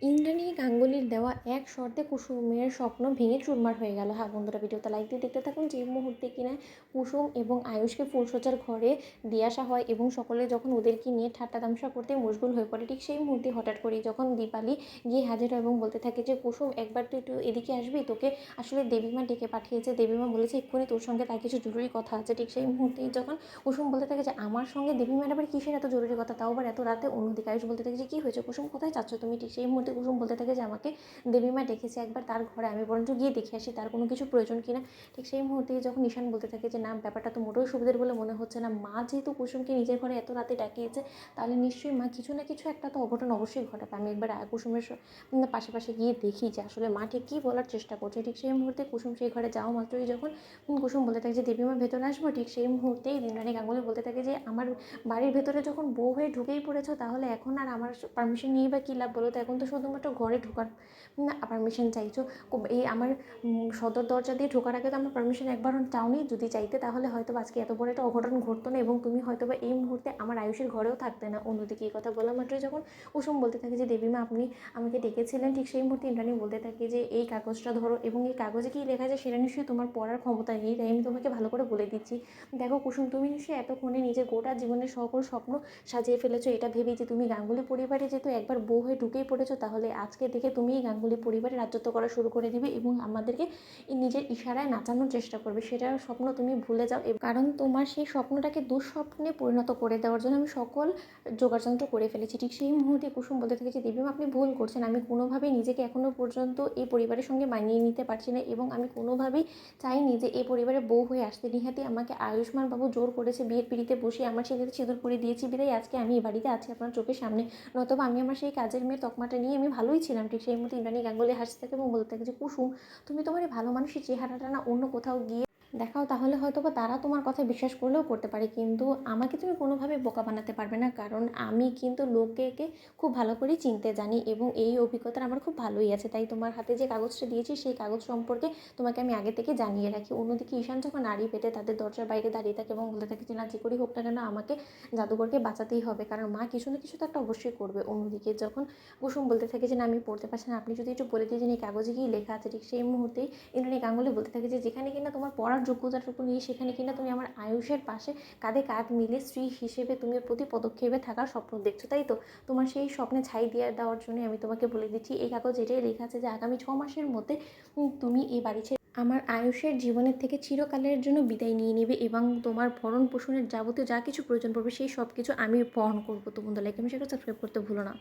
ইন্দ্রাণী গাঙ্গুলির দেওয়া এক শর্তে কুসুমের স্বপ্ন ভেঙে চুরমার হয়ে গেল। হ্যাঁ বন্ধুরা, ভিডিওতে লাইক দিয়ে দেখতে থাকুন। যে মুহূর্তে কিনা কুসুম এবং আয়ুষকে ফুলশয্যার ঘরে দিয়ে আসা হয় এবং সকলে যখন ওদেরকে নিয়ে ঠাট্টা তামাশা করতে মশগুল হয়ে পড়ে, ঠিক সেই মুহূর্তে হঠাৎ করেই যখন দীপালি গিয়ে হাজির হয় এবং বলতে থাকে যে কুসুম একবার তুই একটু এদিকে আসবি, তোকে আসলে দেবীমা ডেকে পাঠিয়েছে, দেবীমা বলেছে এক্ষুনি তোর সঙ্গে তার কিছু জরুরি কথা আছে। ঠিক সেই মুহূর্তেই যখন কুসুম বলতে থাকে যে আমার সঙ্গে দেবীমার আবার কিসের এত জরুরি কথা, তাও আবার এত রাতে। অন্যদিকে আয়ুষ বলতে থাকে যে কী হয়েছে কুসুম, কোথায় যাচ্ছ তুমি? ঠিক সেই মুহূর্তে কুসুম বলতে থাকে যে আমাকে দেবীমা ডেকেছে একবার তার ঘরে, আমি বরঞ্চ গিয়ে দেখে আসি তার কোনো কিছু প্রয়োজন কিনা। ঠিক সেই মুহূর্তে যখন ঈশান বলতে থাকে যে না, ব্যাপারটা তো মোটেও সুবিধের বলে মনে হচ্ছে না। মা যেহেতু কুসুমকে নিজের ঘরে এত রাতে ডাকিয়েছে, তাহলে নিশ্চয়ই মা কিছু না কিছু একটা তো অঘটন অবশ্যই ঘটাবে। আমি একবার কুসুমের পাশে পাশে গিয়ে দেখি যে আসলে মা ঠিক কী বলার চেষ্টা করছে। ঠিক সেই মুহূর্তে কুসুম সেই ঘরে যাওয়া মাত্রই যখন কুসুম বলতে থাকে যে দেবীমা ভেতরে আসবো, ঠিক সেই মুহূর্তেই ইন্দ্রাণী গাঙ্গুলি বলতে থাকে যে আমার বাড়ির ভেতরে যখন বউ হয়ে ঢুকেই পড়েছো, তাহলে এখন আর আমার পারমিশন নিয়ে বা কী লাভ বলো তো? এখন তো শুধুমাত্র ঘরে ঢোকার না পারমিশন চাইছো। এই আমার সদর দরজা দিয়ে ঢোকার আগে তো আমার পারমিশন একবারও চাওনি। যদি চাইতে তাহলে হয়তো আজকে এত বড় একটা অঘটন ঘটতো না এবং তুমি হয়তো বা এই মুহূর্তে আমার আয়ুষের ঘরেও থাকতে না। অন্যদিকে এই কথা বলা মাত্রই যখন কুসুম বলতে থাকে যে দেবীমা আপনি আমাকে ডেকেছিলেন, ঠিক সেই মুহূর্তে ইন্দ্রাণী বলতে থাকে যে এই কাগজটা ধরো এবং এই কাগজে কী লেখা আছে সেটা নিশ্চয়ই তোমার পড়ার ক্ষমতা নেই, তাই আমি তোমাকে ভালো করে বলে দিচ্ছি। দেখো কুসুম, তুমি নিশ্চয়ই এতক্ষণে নিজের গোটা জীবনের সকল স্বপ্ন সাজিয়ে ফেলেছো এটা ভেবেই যে তুমি গাঙ্গুলি পরিবারে যেহেতু একবার বউ হয়ে ঢুকেই পড়েছো, তাহলে আজকে থেকে তুমি এই গাঙ্গুলি পরিবারে রাজত্ব করা শুরু করে দিবে এবং আমাদেরকে নিজের ইশারায় নাচানোর চেষ্টা করবে। সেটার স্বপ্ন তুমি ভুলে যাও, কারণ তোমার সেই স্বপ্নটাকে দুঃস্বপ্নে পরিণত করে দেওয়ার জন্য আমি সকল যোগাযন্ত্র করে ফেলেছি। ঠিক সেই মুহূর্তে কুসুম বলতে থাকে যে দেবীমা আপনি ভুল করছেন, আমি কোনোভাবেই নিজেকে এখনও পর্যন্ত এই পরিবারের সঙ্গে মানিয়ে নিতে পারছি না এবং আমি কোনোভাবেই চাইনি যে এই পরিবারে বউ হয়ে আসতে। নিহাতি আমাকে আয়ুষ্মান বাবু জোর করেছে বিয়ের পিড়িতে বসিয়ে, আমার সেটাতে সিঁদুর পরে দিয়েছি বিদায় আজকে আমি এই বাড়িতে আছি আপনার চোখের সামনে, নয়তোবা আমি আমার সেই কাজের মেয়ে তকমাটা নিয়ে আমি ভালোই ছিলাম। ঠিক সেই মুহূর্তে ইন্দ্রাণী গাঙ্গুলি হাসতে থাকে এবং বলতে থাকে যে কুসুম, তুমি তোমার এই ভালো মানুষের চেহারাটা না অন্য কোথাও গিয়ে দেখাও, তাহলে হয়তো বা তারা তোমার কথা বিশ্বাস করলেও করতে পারে, কিন্তু আমাকে তুমি কোনোভাবে বোকা বানাতে পারবে না, কারণ আমি কিন্তু লোকেকে খুব ভালো করেই চিনতে জানি এবং এই অভিজ্ঞতা আমার খুব ভালোই আছে। তাই তোমার হাতে যে কাগজটা দিয়েছি সেই কাগজ সম্পর্কে তোমাকে আমি আগে থেকে জানিয়ে রাখি। অন্যদিকে ঈশান যখন নাড়ি পেতে তাদের দরজার বাইরে দাঁড়িয়ে থাকে এবং বলতে থাকে যে না, যে করেই হোক না কেন আমাকে জাদুঘরকে বাঁচাতেই হবে, কারণ মা কিছু না কিছু তো একটা অবশ্যই করবে। অন্যদিকে যখন কুসুম বলতে থাকে যে না আমি পড়তে পারছি না, আপনি যদি একটু বলে দিয়েছেন এই কাগজে কী লেখা আছে, ঠিক সেই মুহূর্তেই ইন্দ্রাণী গাঙ্গুলি বলতে থাকে যে যেখানে কিনা তোমার পড়ার যোগ্যতাটুকু নেই, সেখানে কিনা তুমি আমার আয়ুষের পাশে কাঁধে কাঁধ মিলে স্ত্রী হিসেবে তুমি প্রতি পদক্ষেপে থাকার স্বপ্ন দেখছো, তাই তো? তোমার সেই স্বপ্নে ছাই দিয়ে দেওয়ার জন্য আমি তোমাকে বলে দিচ্ছি এই কাগজ এটাই লেখা আছে যে আগামী 6 মাসের মধ্যে তুমি এই বাড়ি ছেড়ে আমার আয়ুষের জীবনের থেকে চিরকালের জন্য বিদায় নিয়ে নেবে এবং তোমার ভরণ পোষণের যাবতীয় যা কিছু প্রয়োজন পড়বে সেই সব কিছু আমি বহন করবো। তো বন্ধু, লাইক আমি সেটা সাবস্ক্রাইব করতে ভুলো না।